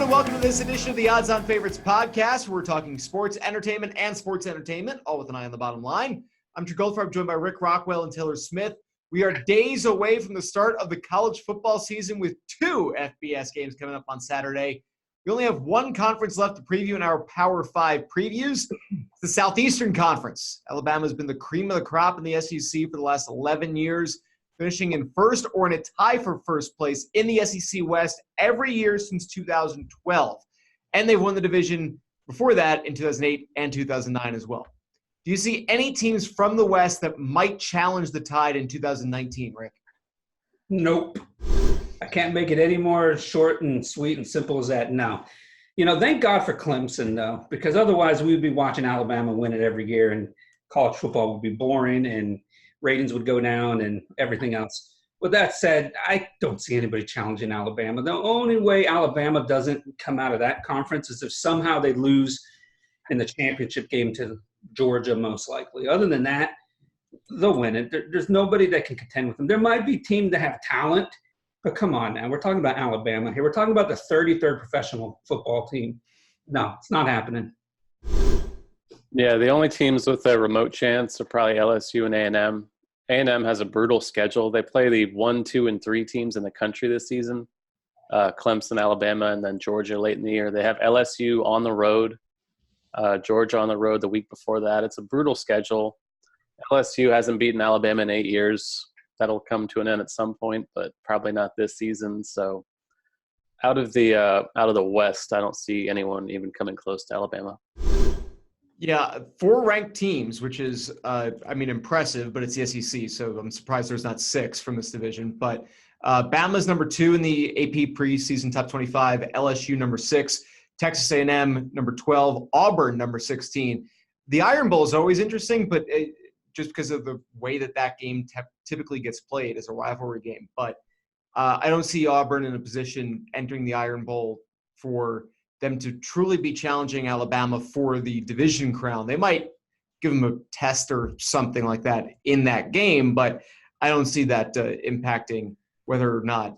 and welcome to this edition of the Odds On Favorites podcast, where we're talking sports, entertainment, and sports entertainment, all with an eye on the bottom line. I'm Drew Goldfarb, joined by Rick Rockwell and Taylor Smith. We are days away from the start of the college football season with 2 FBS games coming up on Saturday. We only have one conference left to preview in our Power 5 previews. It's the Southeastern Conference. Alabama's been the cream of the crop in the SEC for the last 11 years, finishing in first or in a tie for first place in the SEC West every year since 2012. And they've won the division before that in 2008 and 2009 as well. Do you see any teams from the West that might challenge the Tide in 2019, Rick? Nope. I can't make it any more short and sweet and simple as that. No. Thank God for Clemson, though, because otherwise we would be watching Alabama win it every year and college football would be boring and ratings would go down and everything else. With that said, I don't see anybody challenging Alabama. The only way Alabama doesn't come out of that conference is if somehow they lose in the championship game to Georgia, most likely. Other than that, they'll win it. There's nobody that can contend with them. There might be teams that have talent, but come on now. We're talking about Alabama here. We're talking about the 33rd professional football team. No, it's not happening. Yeah, the only teams with a remote chance are probably LSU and A&M. A&M has a brutal schedule. They play the 1, 2, and 3 teams in the country this season, Clemson, Alabama, and then Georgia late in the year. They have LSU on the road, Georgia on the road the week before that. It's a brutal schedule. LSU hasn't beaten Alabama in 8 years. That'll come to an end at some point, but probably not this season. So out of the West, I don't see anyone even coming close to Alabama. Yeah, 4 ranked teams, which is, impressive, but it's the SEC, so I'm surprised there's not 6 from this division. But Bama's number 2 in the AP preseason top 25, LSU number 6, Texas A&M number 12, Auburn number 16. The Iron Bowl is always interesting, but just because of the way that game typically gets played as a rivalry game. But I don't see Auburn in a position entering the Iron Bowl for them to truly be challenging Alabama for the division crown. They might give them a test or something like that in that game, but I don't see that impacting whether or not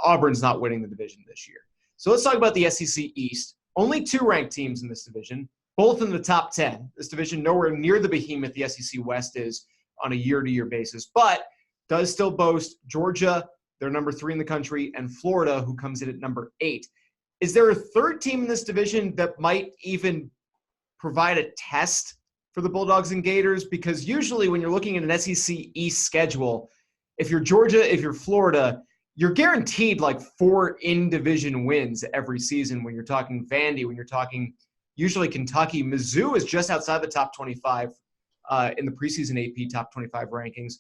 Auburn's not winning the division this year. So let's talk about the SEC East. Only 2 ranked teams in this division, both in the top 10. This division nowhere near the behemoth the SEC West is on a year-to-year basis, but does still boast Georgia, they're number 3 in the country, and Florida, who comes in at number 8. Is there a third team in this division that might even provide a test for the Bulldogs and Gators? Because usually when you're looking at an SEC East schedule, if you're Georgia, if you're Florida, you're guaranteed like 4 in-division wins every season when you're talking Vandy, when you're talking usually Kentucky. Mizzou is just outside the top 25 in the preseason AP top 25 rankings.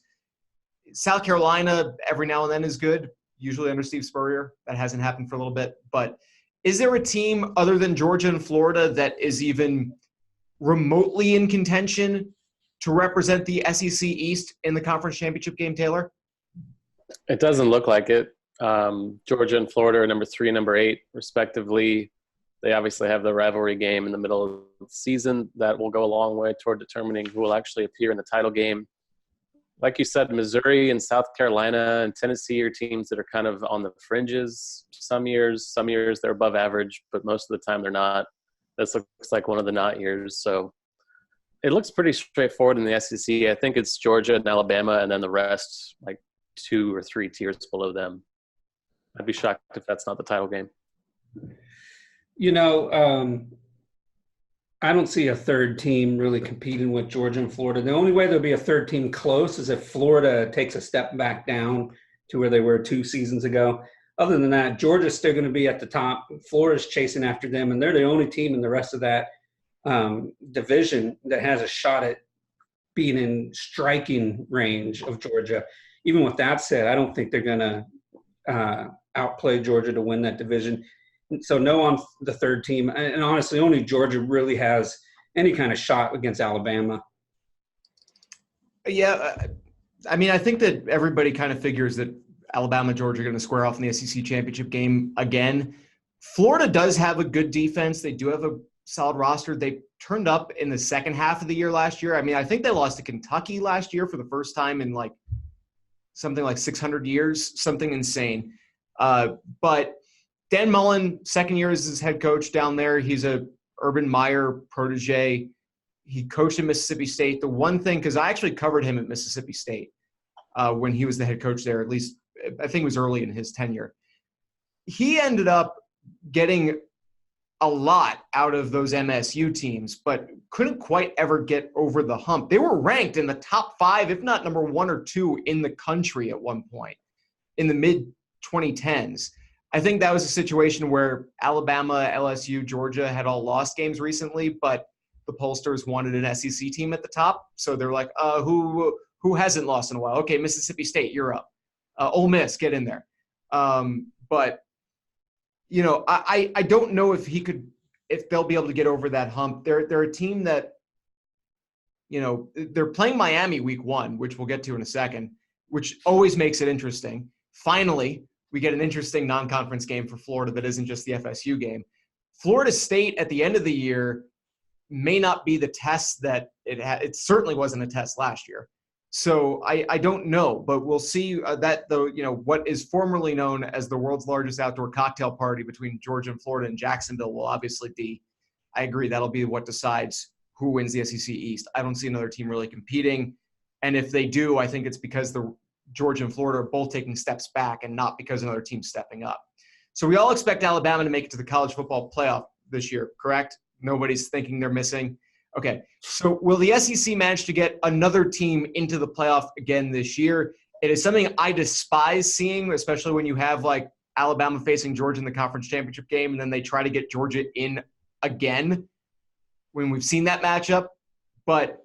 South Carolina every now and then is good, usually under Steve Spurrier. That hasn't happened for a little bit, but is there a team other than Georgia and Florida that is even remotely in contention to represent the SEC East in the conference championship game, Taylor? It doesn't look like it. Georgia and Florida are number 3 and number 8, respectively. They obviously have the rivalry game in the middle of the season that will go a long way toward determining who will actually appear in the title game. Like you said, Missouri and South Carolina and Tennessee are teams that are kind of on the fringes. Some years they're above average, but most of the time they're not. This looks like one of the not years. So it looks pretty straightforward in the SEC. I think it's Georgia and Alabama, and then the rest, like 2 or 3 tiers below them. I'd be shocked if that's not the title game. I don't see a third team really competing with Georgia and Florida. The only way there'll be a third team close is if Florida takes a step back down to where they were 2 seasons ago. Other than that, Georgia's still going to be at the top. Florida's chasing after them, and they're the only team in the rest of that division that has a shot at being in striking range of Georgia. Even with that said, I don't think they're going to outplay Georgia to win that division. So no on the third team. And honestly, only Georgia really has any kind of shot against Alabama. Yeah, I think that everybody kind of figures that Alabama and Georgia are going to square off in the SEC championship game again. Florida does have a good defense. They do have a solid roster. They turned up in the second half of the year last year. I think they lost to Kentucky last year for the first time in something like 600 years, something insane. But Dan Mullen, second year as his head coach down there. He's a Urban Meyer protege. He coached at Mississippi State. The one thing, because I actually covered him at Mississippi State when he was the head coach there, at least I think it was early in his tenure. He ended up getting a lot out of those MSU teams, but couldn't quite ever get over the hump. They were ranked in the top 5, if not number 1 or 2 in the country at one point in the mid-2010s. I think that was a situation where Alabama, LSU, Georgia had all lost games recently, but the pollsters wanted an SEC team at the top. So they're like, who hasn't lost in a while? Okay, Mississippi State, you're up. Ole Miss, get in there. But you know, I don't know if they'll be able to get over that hump. They're a team that, you know, they're playing Miami week 1, which we'll get to in a second, which always makes it interesting. Finally, we get an interesting non-conference game for Florida that isn't just the FSU game. Florida State at the end of the year may not be the test that it certainly wasn't a test last year. So I don't know, but we'll see that though, you know, what is formerly known as the world's largest outdoor cocktail party between Georgia and Florida and Jacksonville will obviously be, I agree, that'll be what decides who wins the SEC East. I don't see another team really competing. And if they do, I think it's because the Georgia and Florida are both taking steps back and not because another team's stepping up. So we all expect Alabama to make it to the college football playoff this year, correct? Nobody's thinking they're missing. Okay, so will the SEC manage to get another team into the playoff again this year? It is something I despise seeing, especially when you have like Alabama facing Georgia in the conference championship game, and then they try to get Georgia in again when we've seen that matchup. But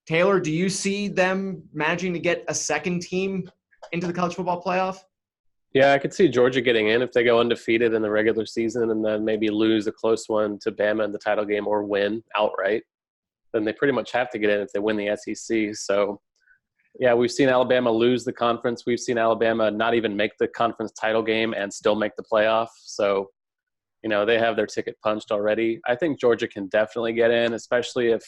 Taylor, do you see them managing to get a second team into the college football playoff? Yeah, I could see Georgia getting in if they go undefeated in the regular season and then maybe lose a close one to Bama in the title game or win outright. Then they pretty much have to get in if they win the SEC. So, yeah, we've seen Alabama lose the conference. We've seen Alabama not even make the conference title game and still make the playoff. So, you know, they have their ticket punched already. I think Georgia can definitely get in, especially if,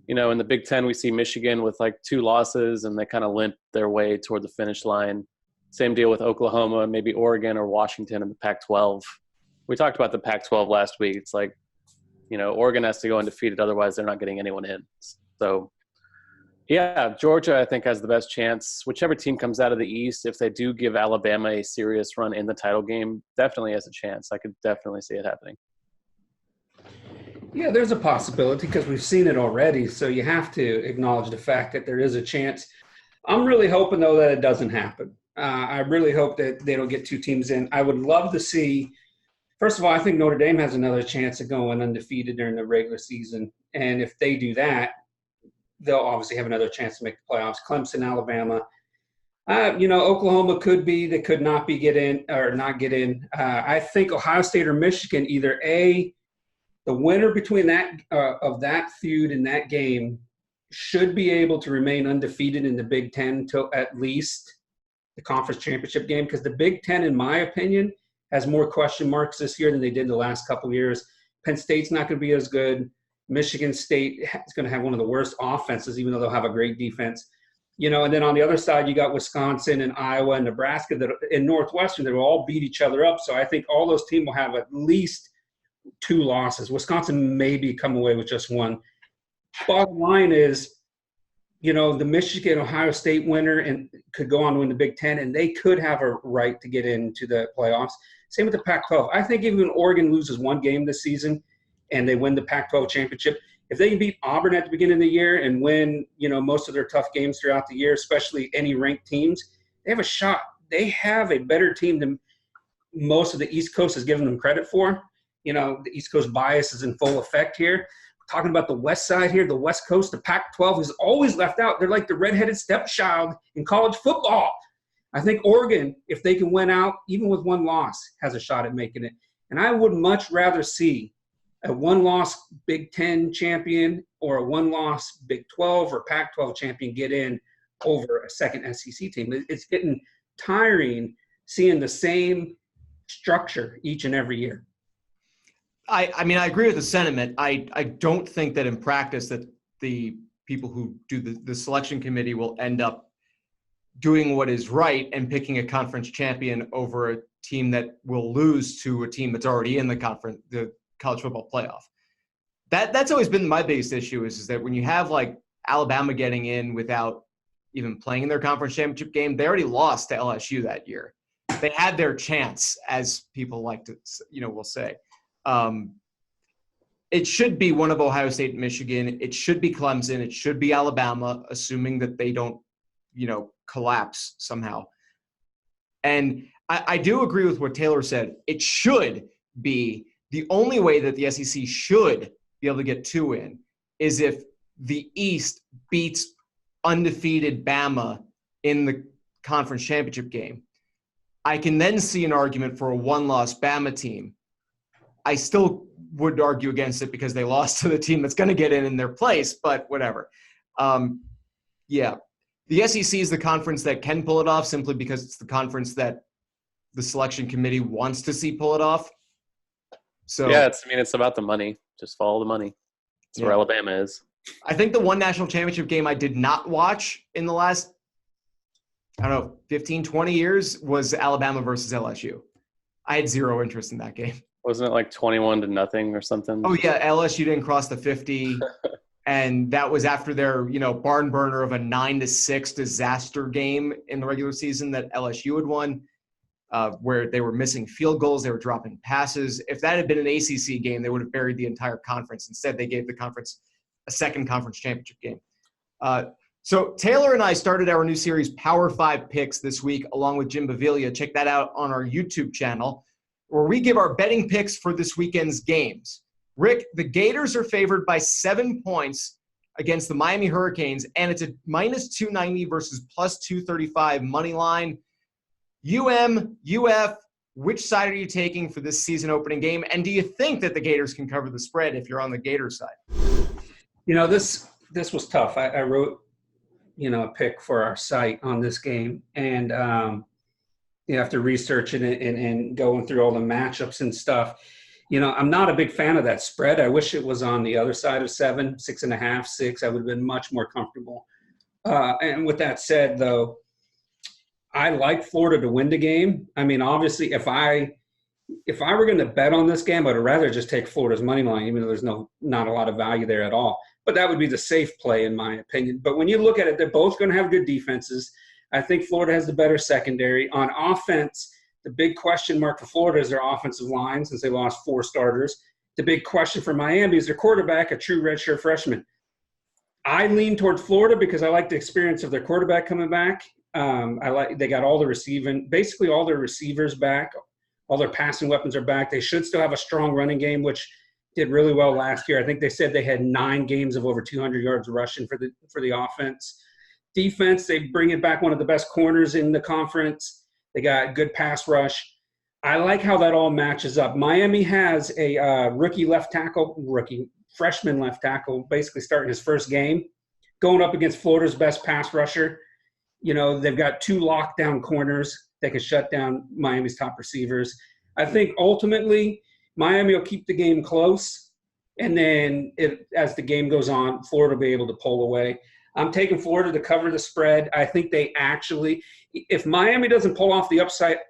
you know, in the Big Ten we see Michigan with like 2 losses and they kind of limp their way toward the finish line. Same deal with Oklahoma, maybe Oregon or Washington in the Pac-12. We talked about the Pac-12 last week. It's like, you know, Oregon has to go undefeated, otherwise they're not getting anyone in. So, yeah, Georgia, I think, has the best chance. Whichever team comes out of the East, if they do give Alabama a serious run in the title game, definitely has a chance. I could definitely see it happening. Yeah, there's a possibility because we've seen it already. So you have to acknowledge the fact that there is a chance. I'm really hoping, though, that it doesn't happen. I really hope that they don't get 2 teams in. I would love to see – first of all, I think Notre Dame has another chance of going undefeated during the regular season. And if they do that, they'll obviously have another chance to make the playoffs. Clemson, Alabama. You know, Oklahoma could be, they could not get in. I think Ohio State or Michigan, either A, the winner between that of that feud in that game should be able to remain undefeated in the Big Ten till at least the conference championship game. Because the Big Ten, in my opinion, has more question marks this year than they did in the last couple of years. Penn State's not going to be as good. Michigan State is going to have one of the worst offenses, even though they'll have a great defense. You know, and then on the other side, you got Wisconsin and Iowa and Nebraska that in Northwestern that will all beat each other up. So I think all those teams will have at least 2 losses. Wisconsin maybe come away with just 1. Bottom line is, you know, the Michigan Ohio State winner and could go on to win the Big Ten, and they could have a right to get into the playoffs. Same with the Pac-12. I think even Oregon loses 1 game this season and they win the Pac-12 championship, if they can beat Auburn at the beginning of the year and win, you know, most of their tough games throughout the year, especially any ranked teams, they have a shot. They have a better team than most of the East Coast has given them credit for. You know, the East Coast bias is in full effect here. We're talking about the West side here, the West Coast, the Pac-12 is always left out. They're like the redheaded stepchild in college football. I think Oregon, if they can win out, even with 1 loss, has a shot at making it. And I would much rather see a 1-loss Big Ten champion or a 1-loss Big 12 or Pac-12 champion get in over a second SEC team. It's getting tiring seeing the same structure each and every year. I mean, I agree with the sentiment. I don't think that in practice that the people who do the selection committee will end up doing what is right and picking a conference champion over team that will lose to a team that's already in the college football playoff. That's always been my biggest issue is that when you have like Alabama getting in without even playing in their conference championship game, they already lost to LSU that year. They had their chance, as people like to, will say. It should be one of Ohio State and Michigan. It should be Clemson. It should be Alabama, assuming that they don't, collapse somehow. And I do agree with what Taylor said. It should be the only way that the SEC should be able to get 2 in is if the East beats undefeated Bama in the conference championship game. I can then see an argument for a 1-loss Bama team. I still would argue against it because they lost to the team that's going to get in their place, but whatever. Yeah. The SEC is the conference that can pull it off simply because it's the conference that the selection committee wants to see pull it off. So yeah, it's about the money. Just follow the money. That's where Alabama is. I think the one national championship game I did not watch in the last, 15, 20 years was Alabama versus LSU. I had zero interest in that game. Wasn't it like 21-0 or something? Oh, yeah. LSU didn't cross the 50. And that was after their, barn burner of a 9-6 disaster game in the regular season that LSU had won, where they were missing field goals. They were dropping passes. If that had been an ACC game, they would have buried the entire conference. Instead, they gave the conference a second conference championship game. So Taylor and I started our new series, Power 5 Picks, this week, along with Jim Baviglia. Check that out on our YouTube channel, where we give our betting picks for this weekend's games. Rick, the Gators are favored by 7 points against the Miami Hurricanes, and it's a -290 versus +235 money line. UF, which side are you taking for this season opening game? And do you think that the Gators can cover the spread if you're on the Gator side? This was tough. I wrote, a pick for our site on this game, and after researching it and going through all the matchups and stuff, I'm not a big fan of that spread. I wish it was on the other side of 7, 6.5, 6. I would have been much more comfortable. And with that said, though, I like Florida to win the game. I mean, obviously, if I were going to bet on this game, I'd rather just take Florida's money line, even though there's not a lot of value there at all. But that would be the safe play, in my opinion. But when you look at it, they're both going to have good defenses. I think Florida has the better secondary. On offense, the big question mark for Florida is their offensive line, since they lost 4 starters. The big question for Miami is their quarterback, a true redshirt freshman. I lean toward Florida because I like the experience of their quarterback coming back. They got all the basically all their receivers back. All their passing weapons are back. They should still have a strong running game, which did really well last year. I think they said they had 9 games of over 200 yards rushing for the offense. Defense, they bring it back one of the best corners in the conference. They got good pass rush. I like how that all matches up. Miami has a freshman left tackle, basically starting his first game, going up against Florida's best pass rusher. They've got 2 lockdown corners that can shut down Miami's top receivers. I think ultimately Miami will keep the game close, and then as the game goes on, Florida will be able to pull away. I'm taking Florida to cover the spread. I think they actually – if Miami doesn't pull off the upset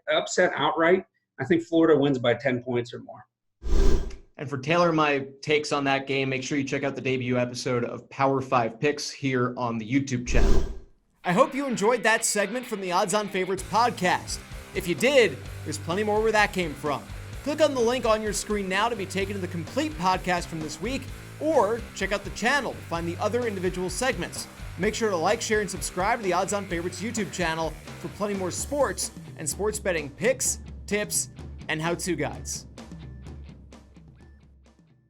outright, I think Florida wins by 10 points or more. And for Taylor, my takes on that game, make sure you check out the debut episode of Power 5 Picks here on the YouTube channel. I hope you enjoyed that segment from the Odds On Favorites podcast. If you did, there's plenty more where that came from. Click on the link on your screen now to be taken to the complete podcast from this week, or check out the channel to find the other individual segments. Make sure to like, share, and subscribe to the Odds On Favorites YouTube channel for plenty more sports and sports betting picks, tips, and how-to guides.